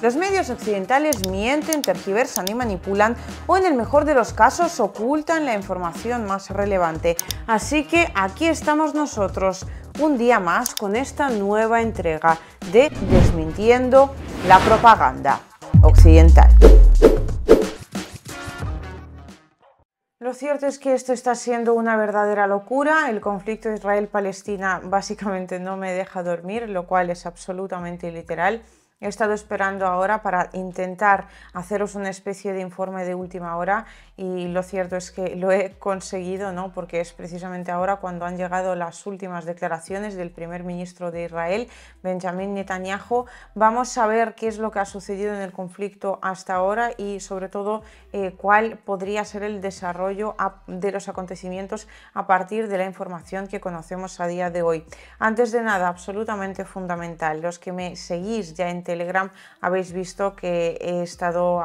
Los medios occidentales mienten, tergiversan y manipulan o en el mejor de los casos ocultan la información más relevante. Así que aquí estamos nosotros un día más con esta nueva entrega de Desmintiendo la propaganda occidental. Lo cierto es que esto está siendo una verdadera locura. El conflicto Israel-Palestina básicamente no me deja dormir, lo cual es absolutamente literal. He estado esperando ahora para intentar haceros una especie de informe de última hora y lo cierto es que lo he conseguido, ¿no? Porque es precisamente ahora cuando han llegado las últimas declaraciones del primer ministro de Israel, Benjamin Netanyahu. Vamos a ver qué es lo que ha sucedido en el conflicto hasta ahora y sobre todo cuál podría ser el desarrollo de los acontecimientos a partir de la información que conocemos a día de hoy. Antes de nada, absolutamente fundamental, los que me seguís ya en Telegram habéis visto que he estado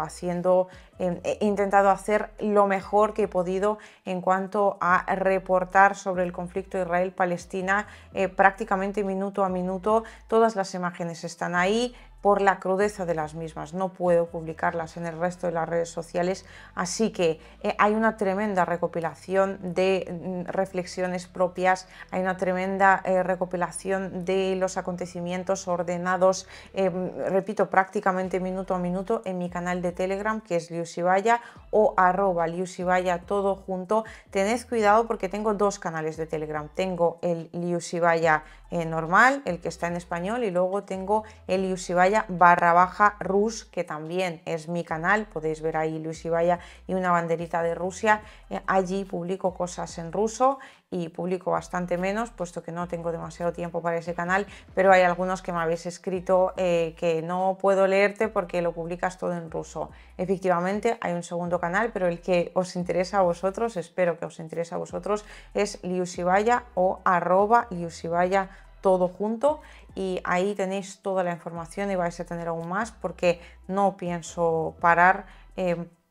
he intentado hacer lo mejor que he podido en cuanto a reportar sobre el conflicto Israel-Palestina prácticamente minuto a minuto. Todas las imágenes están ahí por la crudeza de las mismas, no puedo publicarlas en el resto de las redes sociales, así que hay una tremenda recopilación de reflexiones propias, hay una tremenda recopilación de los acontecimientos ordenados, repito, prácticamente minuto a minuto en mi canal de Telegram, que es Liusibaya o @Liusibaya, todo junto. Tened cuidado porque tengo dos canales de Telegram, tengo el Liusibaya normal, el que está en español, y luego tengo el Liusibaya _Rus, que también es mi canal, podéis ver ahí Liusibaya y una banderita de Rusia. Allí publico cosas en ruso y publico bastante menos, puesto que no tengo demasiado tiempo para ese canal, pero hay algunos que me habéis escrito que no puedo leerte porque lo publicas todo en ruso. Efectivamente, hay un segundo canal, pero el que os interesa a vosotros, espero que os interese a vosotros, es Liusibaya o @Liusibaya, todo junto, y ahí tenéis toda la información y vais a tener aún más porque no pienso parar,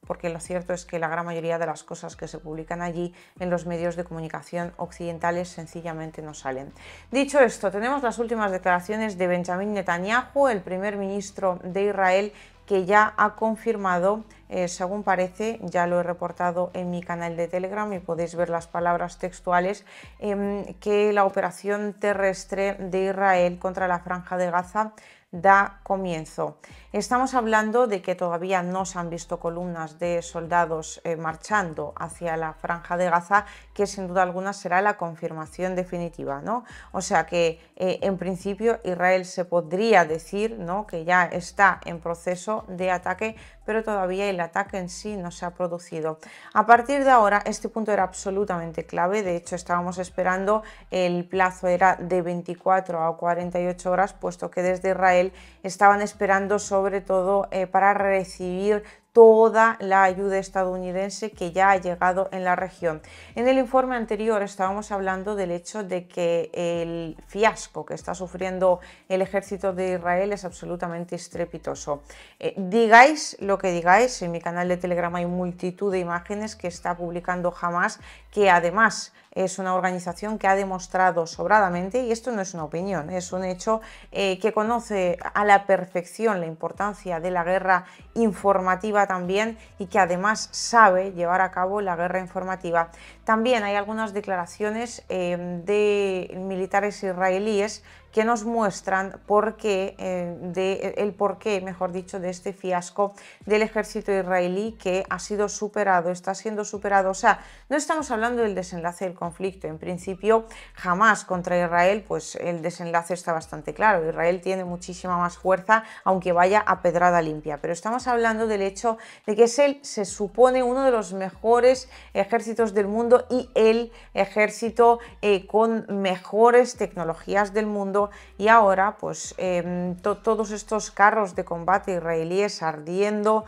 porque lo cierto es que la gran mayoría de las cosas que se publican allí en los medios de comunicación occidentales sencillamente no salen. Dicho esto, tenemos las últimas declaraciones de Benjamin Netanyahu, el primer ministro de Israel, que ya ha confirmado, según parece, ya lo he reportado en mi canal de Telegram y podéis ver las palabras textuales, que la operación terrestre de Israel contra la Franja de Gaza da comienzo. Estamos hablando de que todavía no se han visto columnas de soldados marchando hacia la Franja de Gaza, que sin duda alguna será la confirmación definitiva, ¿no? O sea que en principio Israel se podría decir, ¿no?, que ya está en proceso de ataque, pero todavía el ataque en sí no se ha producido. A partir de ahora, este punto era absolutamente clave. De hecho, estábamos esperando, el plazo era de 24 a 48 horas, puesto que desde Israel estaban esperando sobre todo para recibir toda la ayuda estadounidense que ya ha llegado en la región. En el informe anterior estábamos hablando del hecho de que el fiasco que está sufriendo el ejército de Israel es absolutamente estrepitoso. Digáis lo que digáis, en mi canal de Telegram hay multitud de imágenes que está publicando Hamas, que además es una organización que ha demostrado sobradamente, y esto no es una opinión, es un hecho, que conoce a la perfección la importancia de la guerra informativa también, y que además sabe llevar a cabo la guerra informativa. También hay algunas declaraciones de militares israelíes que nos muestran el porqué, mejor dicho, de este fiasco del ejército israelí, que ha sido superado, está siendo superado. O sea, no estamos hablando del desenlace del conflicto. En principio, jamás contra Israel, pues el desenlace está bastante claro. Israel tiene muchísima más fuerza, aunque vaya a pedrada limpia. Pero estamos hablando del hecho de que se supone uno de los mejores ejércitos del mundo y el ejército con mejores tecnologías del mundo, y ahora pues todos estos carros de combate israelíes ardiendo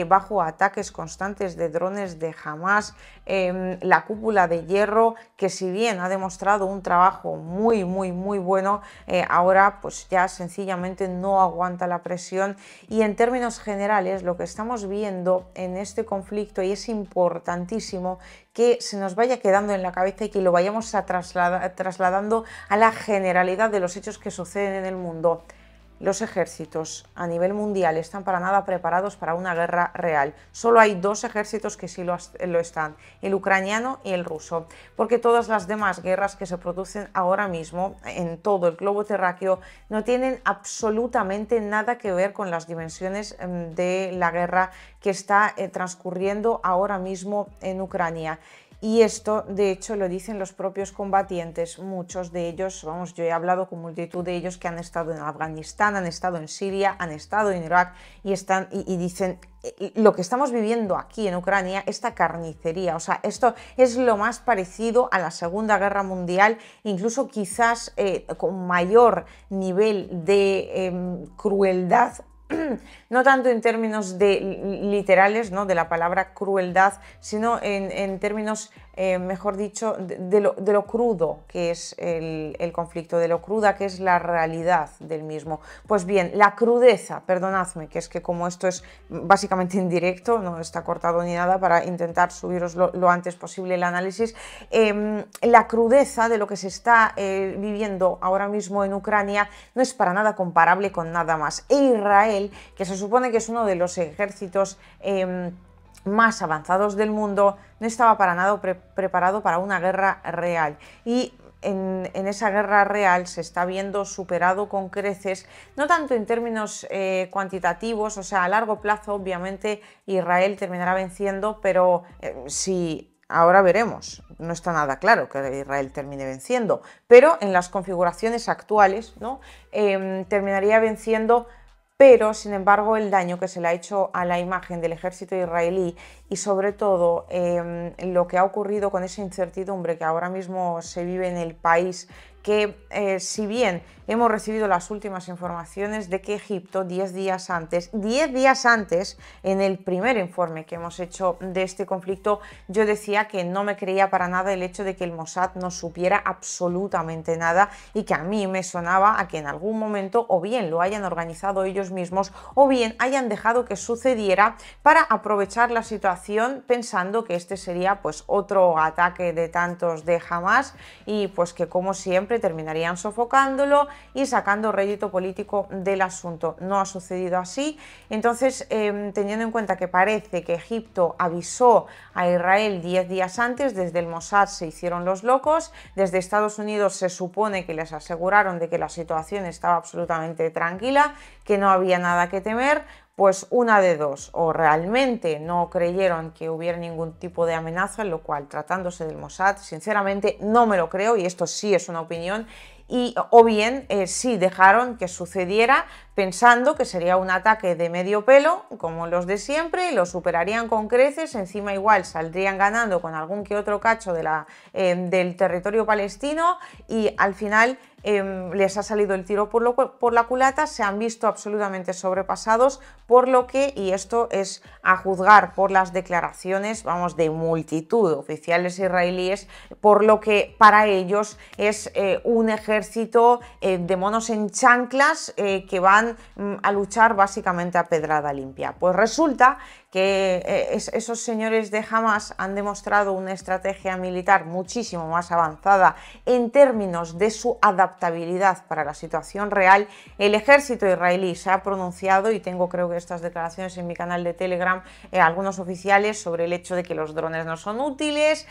bajo ataques constantes de drones de Hamas, la cúpula de hierro, que si bien ha demostrado un trabajo muy bueno, ahora pues ya sencillamente no aguanta la presión. Y en términos generales, lo que estamos viendo en este conflicto, y es importantísimo que se nos vaya quedando en la cabeza y que lo vayamos trasladando a la generalidad de los hechos que suceden en el mundo, los ejércitos a nivel mundial están para nada preparados para una guerra real. Solo hay dos ejércitos que sí lo están, el ucraniano y el ruso, porque todas las demás guerras que se producen ahora mismo en todo el globo terráqueo no tienen absolutamente nada que ver con las dimensiones de la guerra que está transcurriendo ahora mismo en Ucrania. Y esto, de hecho, lo dicen los propios combatientes, muchos de ellos, vamos, yo he hablado con multitud de ellos que han estado en Afganistán, han estado en Siria, han estado en Irak y dicen, lo que estamos viviendo aquí en Ucrania, esta carnicería, o sea, esto es lo más parecido a la Segunda Guerra Mundial, incluso quizás con mayor nivel de crueldad. No tanto en términos literales, ¿no?, de la palabra crueldad, sino en términos, mejor dicho, de lo crudo que es el conflicto, de lo cruda que es la realidad del mismo. Pues bien, la crudeza, perdonadme, que es que como esto es básicamente en directo, no está cortado ni nada para intentar subiros lo antes posible el análisis, la crudeza de lo que se está viviendo ahora mismo en Ucrania no es para nada comparable con nada más. E Israel, que se supone que es uno de los ejércitos más avanzados del mundo, no estaba para nada preparado para una guerra real. Y en esa guerra real se está viendo superado con creces, no tanto en términos cuantitativos, o sea, a largo plazo obviamente Israel terminará venciendo, pero si... Ahora veremos, no está nada claro que Israel termine venciendo, pero en las configuraciones actuales, ¿no?, terminaría venciendo, pero sin embargo el daño que se le ha hecho a la imagen del ejército israelí y sobre todo lo que ha ocurrido con esa incertidumbre que ahora mismo se vive en el país, que si bien hemos recibido las últimas informaciones de que Egipto 10 días antes, en el primer informe que hemos hecho de este conflicto, yo decía que no me creía para nada el hecho de que el Mossad no supiera absolutamente nada y que a mí me sonaba a que en algún momento o bien lo hayan organizado ellos mismos o bien hayan dejado que sucediera para aprovechar la situación pensando que este sería pues otro ataque de tantos de Hamas y pues que como siempre terminarían sofocándolo y sacando rédito político del asunto. No ha sucedido así. Entonces, teniendo en cuenta que parece que Egipto avisó a Israel 10 días antes, desde el Mossad se hicieron los locos, desde Estados Unidos se supone que les aseguraron de que la situación estaba absolutamente tranquila, que no había nada que temer, pues una de dos, o realmente no creyeron que hubiera ningún tipo de amenaza, lo cual, tratándose del Mossad, sinceramente no me lo creo, y esto sí es una opinión, o bien sí dejaron que sucediera pensando que sería un ataque de medio pelo, como los de siempre, lo superarían con creces, encima igual saldrían ganando con algún que otro cacho del territorio palestino y al final les ha salido el tiro por la culata, se han visto absolutamente sobrepasados, por lo que, y esto es a juzgar por las declaraciones, vamos, de multitud de oficiales israelíes, por lo que para ellos es un ejército de monos en chanclas que van a luchar básicamente a pedrada limpia. Pues resulta que esos señores de Hamas han demostrado una estrategia militar muchísimo más avanzada en términos de su adaptabilidad para la situación real. El ejército israelí se ha pronunciado, y tengo creo que estas declaraciones en mi canal de Telegram, algunos oficiales, sobre el hecho de que los drones no son útiles,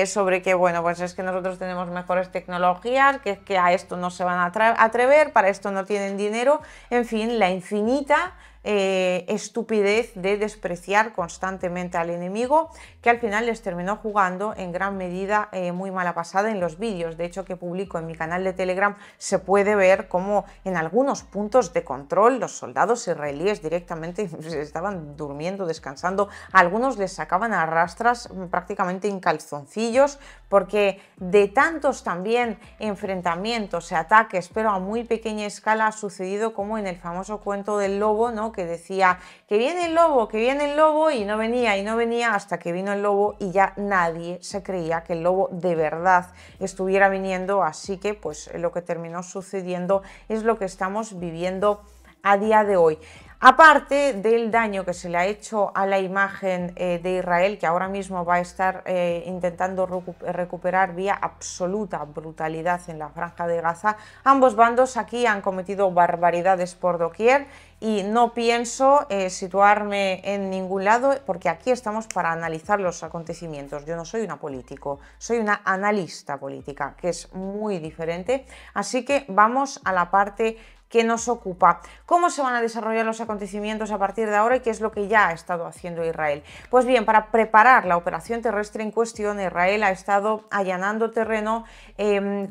sobre que, bueno, pues es que nosotros tenemos mejores tecnologías, que a esto no se van a atrever, para esto no tienen dinero, en fin, la infinita estupidez de despreciar constantemente al enemigo, que al final les terminó jugando en gran medida muy mala pasada. En los vídeos, de hecho, que publico en mi canal de Telegram, se puede ver cómo en algunos puntos de control los soldados israelíes directamente estaban durmiendo, descansando, a algunos les sacaban a rastras prácticamente en calzoncillos, porque de tantos también enfrentamientos y ataques, pero a muy pequeña escala, ha sucedido como en el famoso cuento del lobo, ¿no?, que decía que viene el lobo, y no venía hasta que vino el lobo y ya nadie se creía que el lobo de verdad estuviera viniendo. Así que pues lo que terminó sucediendo es lo que estamos viviendo a día de hoy. Aparte del daño que se le ha hecho a la imagen de Israel, que ahora mismo va a estar intentando recuperar vía absoluta brutalidad en la Franja de Gaza, ambos bandos aquí han cometido barbaridades por doquier y no pienso situarme en ningún lado porque aquí estamos para analizar los acontecimientos. Yo no soy una político, soy una analista política, que es muy diferente, así que vamos a la parte que nos ocupa. ¿Cómo se van a desarrollar los acontecimientos a partir de ahora y qué es lo que ya ha estado haciendo Israel? Pues bien, para preparar la operación terrestre en cuestión, Israel ha estado allanando terreno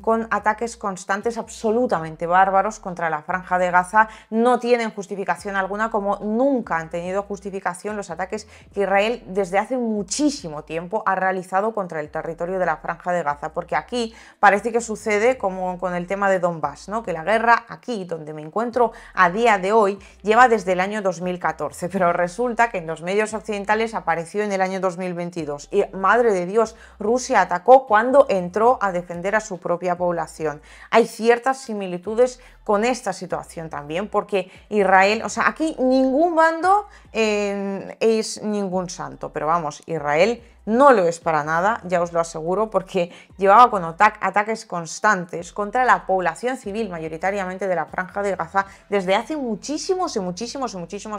con ataques constantes absolutamente bárbaros contra la Franja de Gaza. No tienen justificación alguna, como nunca han tenido justificación los ataques que Israel desde hace muchísimo tiempo ha realizado contra el territorio de la Franja de Gaza, porque aquí parece que sucede como con el tema de Donbass, ¿no? Que la guerra aquí, donde me encuentro a día de hoy, lleva desde el año 2014, pero resulta que en los medios occidentales apareció en el año 2022 y, madre de Dios, Rusia atacó cuando entró a defender a su propia población. Hay ciertas similitudes con esta situación también, porque Israel, o sea, aquí ningún bando es ningún santo, pero vamos, Israel no lo es para nada, ya os lo aseguro, porque llevaba con ataques constantes contra la población civil, mayoritariamente de la Franja de Gaza, desde hace muchísimos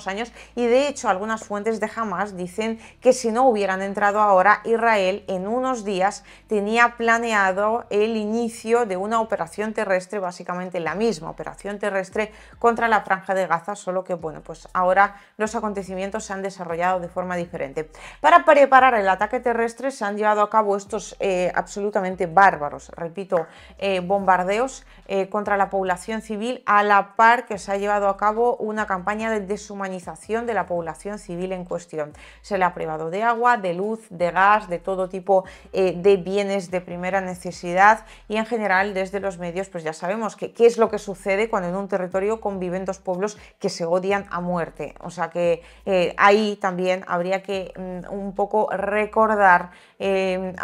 años, y de hecho algunas fuentes de Hamas dicen que si no hubieran entrado ahora, Israel en unos días tenía planeado el inicio de una operación terrestre, básicamente la misma operación terrestre contra la Franja de Gaza, solo que bueno, pues ahora los acontecimientos se han desarrollado de forma diferente. Para preparar el ataque terrestre se han llevado a cabo estos absolutamente bárbaros, repito, bombardeos contra la población civil, a la par que se ha llevado a cabo una campaña de deshumanización de la población civil en cuestión. Se le ha privado de agua, de luz, de gas, de todo tipo de bienes de primera necesidad, y en general desde los medios pues ya sabemos qué es lo que sucede cuando en un territorio conviven dos pueblos que se odian a muerte. O sea que ahí también habría que un poco recordar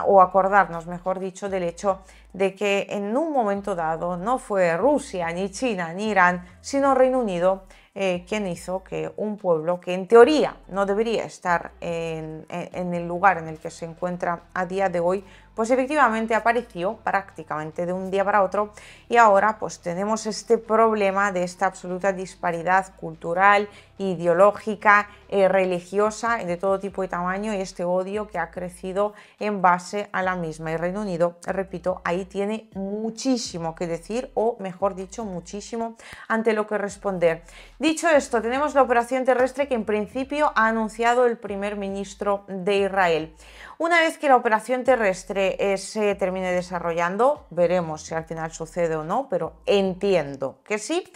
o acordarnos, mejor dicho, del hecho de que en un momento dado no fue Rusia, ni China, ni Irán, sino Reino Unido quien hizo que un pueblo que en teoría no debería estar en el lugar en el que se encuentra a día de hoy, pues efectivamente apareció prácticamente de un día para otro, y ahora pues tenemos este problema de esta absoluta disparidad cultural, ideológica, religiosa, de todo tipo y tamaño, y este odio que ha crecido en base a la misma. Y Reino Unido, repito, ahí tiene muchísimo que decir, o mejor dicho, muchísimo ante lo que responder. Dicho esto, tenemos la operación terrestre que en principio ha anunciado el primer ministro de Israel. Una vez que la operación terrestre se termine desarrollando, veremos si al final sucede o no, pero entiendo que sí.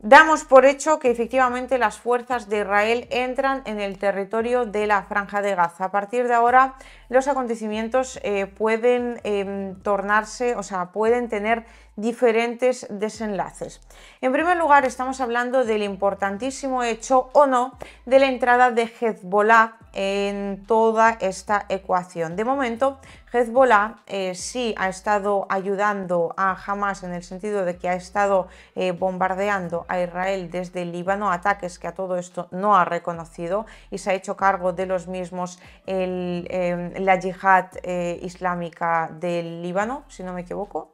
Damos por hecho que efectivamente las fuerzas de Israel entran en el territorio de la Franja de Gaza. A partir de ahora, los acontecimientos pueden tornarse, o sea, pueden tener diferentes desenlaces. En primer lugar, estamos hablando del importantísimo hecho o no de la entrada de Hezbollah en toda esta ecuación. De momento, Hezbollah sí ha estado ayudando a Hamas en el sentido de que ha estado bombardeando a Israel desde el Líbano, ataques que a todo esto no ha reconocido, y se ha hecho cargo de los mismos la yihad islámica del Líbano, si no me equivoco.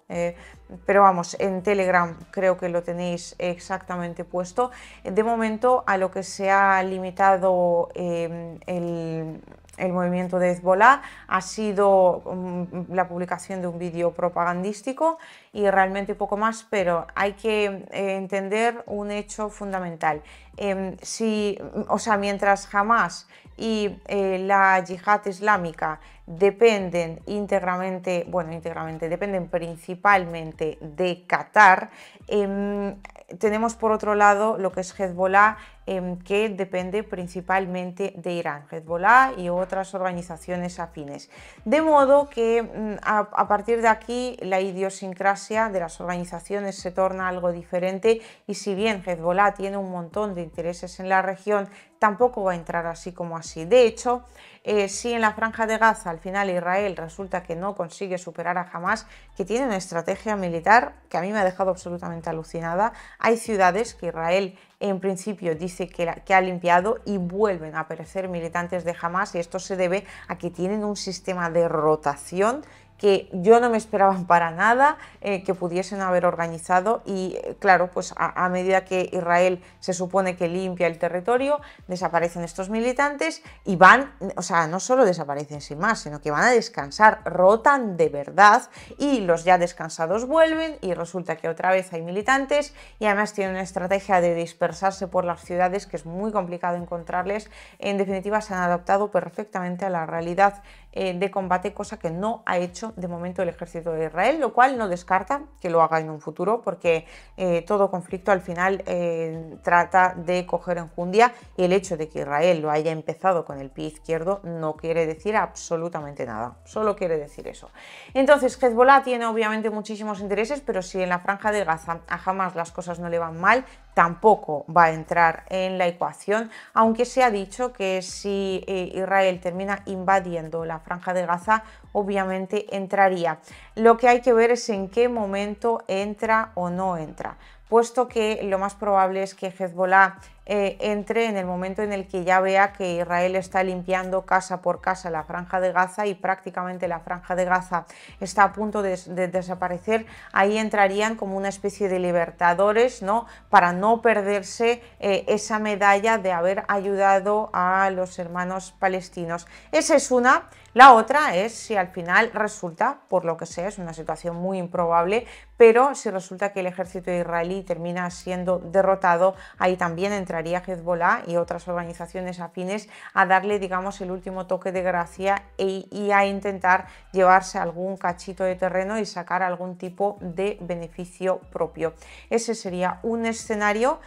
Pero vamos, en Telegram creo que lo tenéis exactamente puesto. De momento, a lo que se ha limitado el movimiento de Hezbollah ha sido la publicación de un vídeo propagandístico y realmente poco más, pero hay que entender un hecho fundamental. Mientras Hamas y la yihad islámica dependen dependen principalmente de Qatar, tenemos por otro lado lo que es Hezbollah, que depende principalmente de Irán, Hezbollah y otras organizaciones afines. De modo que a partir de aquí la idiosincrasia de las organizaciones se torna algo diferente, y si bien Hezbollah tiene un montón de intereses en la región, tampoco va a entrar así como así. De hecho, si en la Franja de Gaza al final Israel resulta que no consigue superar a Hamas, que tiene una estrategia militar que a mí me ha dejado absolutamente alucinada, hay ciudades que Israel en principio dice que ha limpiado y vuelven a aparecer militantes de Hamas, y esto se debe a que tienen un sistema de rotación que yo no me esperaba para nada que pudiesen haber organizado, y claro, pues a medida que Israel se supone que limpia el territorio, desaparecen estos militantes y van, o sea, no solo desaparecen sin más, sino que van a descansar, rotan de verdad, y los ya descansados vuelven y resulta que otra vez hay militantes, y además tienen una estrategia de dispersarse por las ciudades que es muy complicado encontrarles. En definitiva, se han adaptado perfectamente a la realidad de combate, cosa que no ha hecho de momento el ejército de Israel, lo cual no descarta que lo haga en un futuro, porque todo conflicto al final trata de coger enjundia, y el hecho de que Israel lo haya empezado con el pie izquierdo no quiere decir absolutamente nada, solo quiere decir eso. Entonces, Hezbollah tiene obviamente muchísimos intereses, pero si en la franja de Gaza a Hamas las cosas no le van mal, tampoco va a entrar en la ecuación, aunque se ha dicho que si Israel termina invadiendo la franja de Gaza, obviamente entraría. Lo que hay que ver es en qué momento entra o no entra, puesto que lo más probable es que Hezbollah entre en el momento en el que ya vea que Israel está limpiando casa por casa la franja de Gaza y prácticamente la franja de Gaza está a punto de desaparecer. Ahí entrarían como una especie de libertadores, ¿no?, para no perderse esa medalla de haber ayudado a los hermanos palestinos. Esa es una. La otra es si al final resulta, por lo que sea, es una situación muy improbable, pero si resulta que el ejército israelí termina siendo derrotado, ahí también entraría Hezbollah y otras organizaciones afines a darle, digamos, el último toque de gracia y a intentar llevarse algún cachito de terreno y sacar algún tipo de beneficio propio. Ese sería un escenario.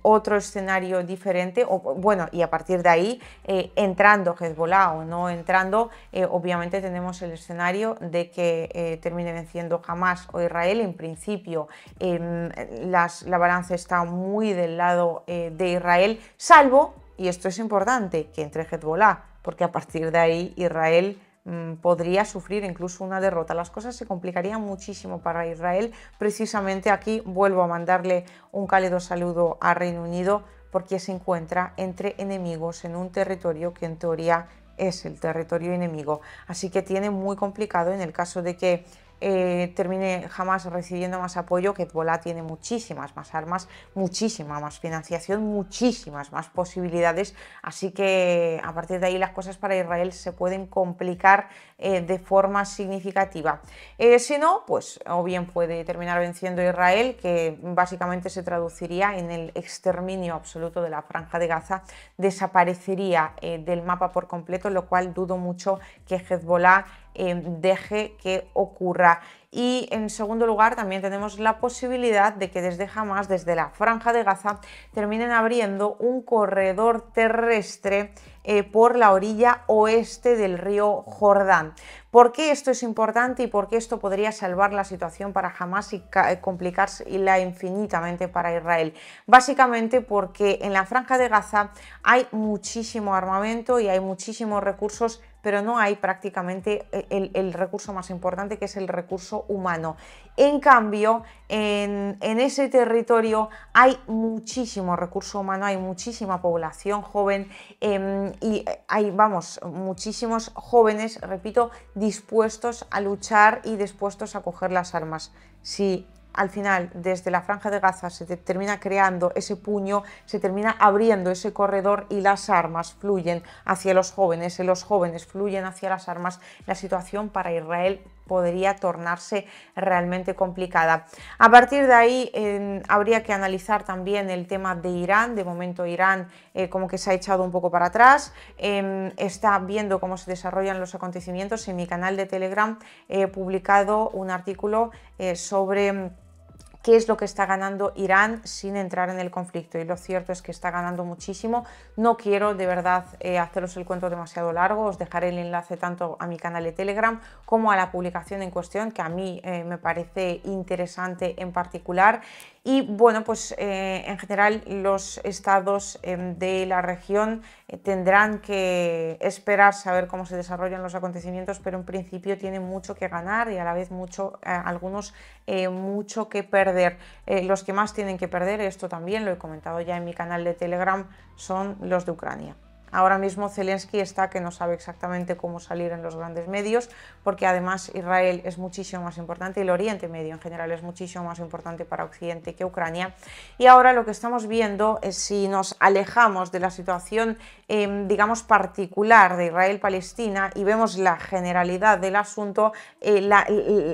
Otro escenario diferente, o bueno, y a partir de ahí, entrando Hezbollah o no entrando, obviamente tenemos el escenario de que termine venciendo Hamas o Israel. En principio la balanza está muy del lado de Israel, salvo, y esto es importante, que entre Hezbollah, porque a partir de ahí Israel podría sufrir incluso una derrota. Las cosas se complicarían muchísimo para Israel. Precisamente aquí vuelvo a mandarle un cálido saludo a Reino Unido, porque se encuentra entre enemigos en un territorio que en teoría es el territorio enemigo. Así que tiene muy complicado en el caso de que termine Hamas recibiendo más apoyo, que Hezbollah tiene muchísimas más armas, muchísima más financiación, muchísimas más posibilidades, así que a partir de ahí las cosas para Israel se pueden complicar de forma significativa. Si no, pues o bien puede terminar venciendo Israel, que básicamente se traduciría en el exterminio absoluto de la franja de Gaza, desaparecería del mapa por completo, lo cual dudo mucho que Hezbollah deje que ocurra. Y en segundo lugar, también tenemos la posibilidad de que desde Hamas, desde la franja de Gaza, terminen abriendo un corredor terrestre por la orilla oeste del río Jordán. ¿Por qué esto es importante y por qué esto podría salvar la situación para Hamas y complicarla infinitamente para Israel? Básicamente porque en la franja de Gaza hay muchísimo armamento y hay muchísimos recursos, pero no hay prácticamente el recurso más importante, que es el recurso humano. En cambio, en ese territorio hay muchísimo recurso humano, hay muchísima población joven y hay, vamos, muchísimos jóvenes, repito, dispuestos a luchar y dispuestos a coger las armas. Si al final desde la franja de Gaza se termina creando ese puño, se termina abriendo ese corredor y las armas fluyen hacia los jóvenes fluyen hacia las armas, la situación para Israel podría tornarse realmente complicada. A partir de ahí habría que analizar también el tema de Irán. De momento Irán como que se ha echado un poco para atrás, está viendo cómo se desarrollan los acontecimientos. En mi canal de Telegram he publicado un artículo sobre qué es lo que está ganando Irán sin entrar en el conflicto, y lo cierto es que está ganando muchísimo. No quiero de verdad haceros el cuento demasiado largo, os dejaré el enlace tanto a mi canal de Telegram como a la publicación en cuestión, que a mí me parece interesante en particular. Y bueno, pues en general los estados de la región tendrán que esperar saber cómo se desarrollan los acontecimientos, pero en principio tienen mucho que ganar y a la vez algunos mucho que perder. Los que más tienen que perder, esto también lo he comentado ya en mi canal de Telegram, son los de Ucrania. Ahora mismo Zelensky está que no sabe exactamente cómo salir en los grandes medios, porque además Israel es muchísimo más importante y el Oriente Medio en general es muchísimo más importante para Occidente que Ucrania. Y ahora lo que estamos viendo es, si nos alejamos de la situación digamos particular de Israel-Palestina y vemos la generalidad del asunto,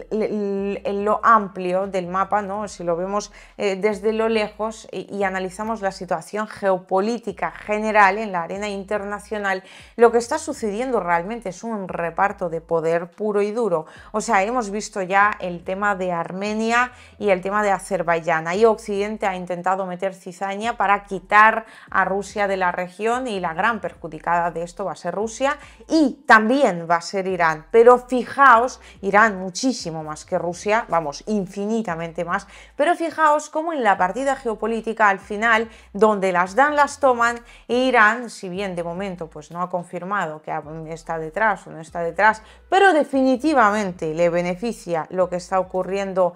lo amplio del mapa, ¿no? Si lo vemos desde lo lejos y analizamos la situación geopolítica general en la arena internacional, lo que está sucediendo realmente es un reparto de poder puro y duro. O sea, hemos visto ya el tema de Armenia y el tema de Azerbaiyán. Ahí Occidente ha intentado meter cizaña para quitar a Rusia de la región y la gran perjudicada de esto va a ser Rusia y también va a ser Irán. Pero fijaos, Irán muchísimo más que Rusia, vamos, infinitamente más, pero fijaos cómo en la partida geopolítica al final, donde las dan las toman, e Irán, si bien de momento pues no ha confirmado que está detrás o no está detrás, pero definitivamente le beneficia lo que está ocurriendo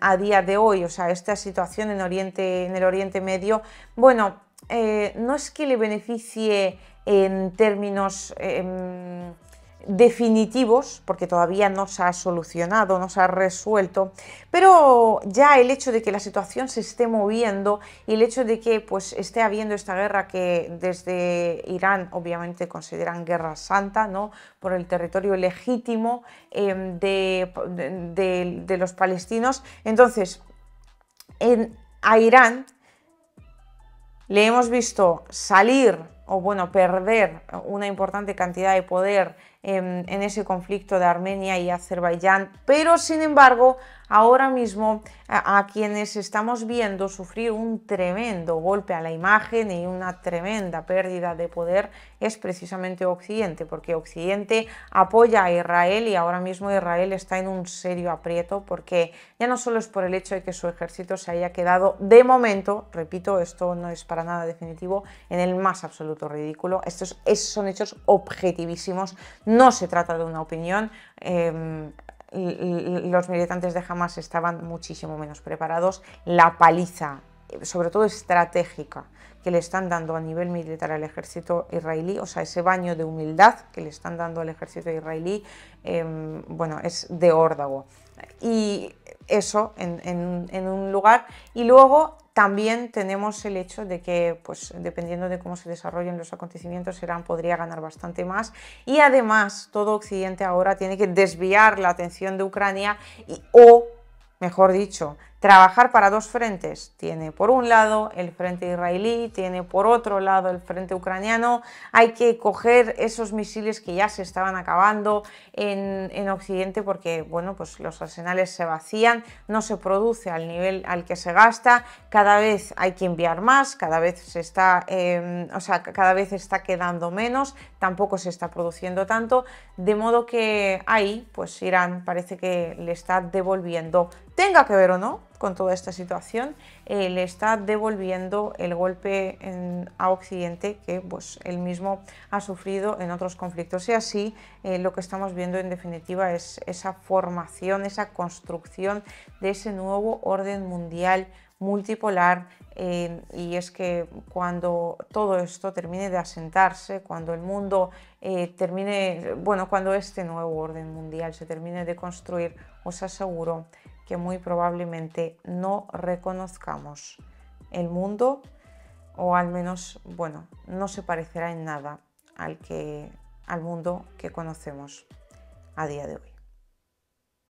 a día de hoy, o sea, esta situación en el Oriente Medio, bueno, no es que le beneficie en términos definitivos, porque todavía no se ha solucionado, no se ha resuelto, pero ya el hecho de que la situación se esté moviendo y el hecho de que pues esté habiendo esta guerra que desde Irán obviamente consideran guerra santa, ¿no? Por el territorio legítimo de los palestinos, entonces a Irán le hemos visto salir o bueno, perder una importante cantidad de poder en ese conflicto de Armenia y Azerbaiyán, pero sin embargo ahora mismo a quienes estamos viendo sufrir un tremendo golpe a la imagen y una tremenda pérdida de poder es precisamente Occidente, porque Occidente apoya a Israel y ahora mismo Israel está en un serio aprieto, porque ya no solo es por el hecho de que su ejército se haya quedado de momento, repito, esto no es para nada definitivo, en el más absoluto ridículo, estos son hechos objetivísimos, no se trata de una opinión. Los militantes de Hamas estaban muchísimo menos preparados, la paliza, sobre todo estratégica, que le están dando a nivel militar al ejército israelí, o sea, ese baño de humildad que le están dando al ejército israelí, bueno, es de órdago. Y eso en un lugar, y luego también tenemos el hecho de que, pues, dependiendo de cómo se desarrollen los acontecimientos, Irán podría ganar bastante más y además todo Occidente ahora tiene que desviar la atención de Ucrania o, mejor dicho, trabajar para dos frentes. Tiene por un lado el frente israelí, tiene por otro lado el frente ucraniano. Hay que coger esos misiles que ya se estaban acabando en Occidente porque, bueno, pues los arsenales se vacían, no se produce al nivel al que se gasta, cada vez hay que enviar más, cada vez se está, cada vez está quedando menos, tampoco se está produciendo tanto, de modo que ahí, pues Irán parece que le está devolviendo, tenga que ver o no con toda esta situación, le está devolviendo el golpe a Occidente que pues él mismo ha sufrido en otros conflictos. Y así lo que estamos viendo en definitiva es esa formación, esa construcción de ese nuevo orden mundial multipolar, y es que cuando todo esto termine de asentarse, cuando el mundo cuando este nuevo orden mundial se termine de construir, os aseguro que muy probablemente no reconozcamos el mundo, o al menos, bueno, no se parecerá en nada al mundo que conocemos a día de hoy.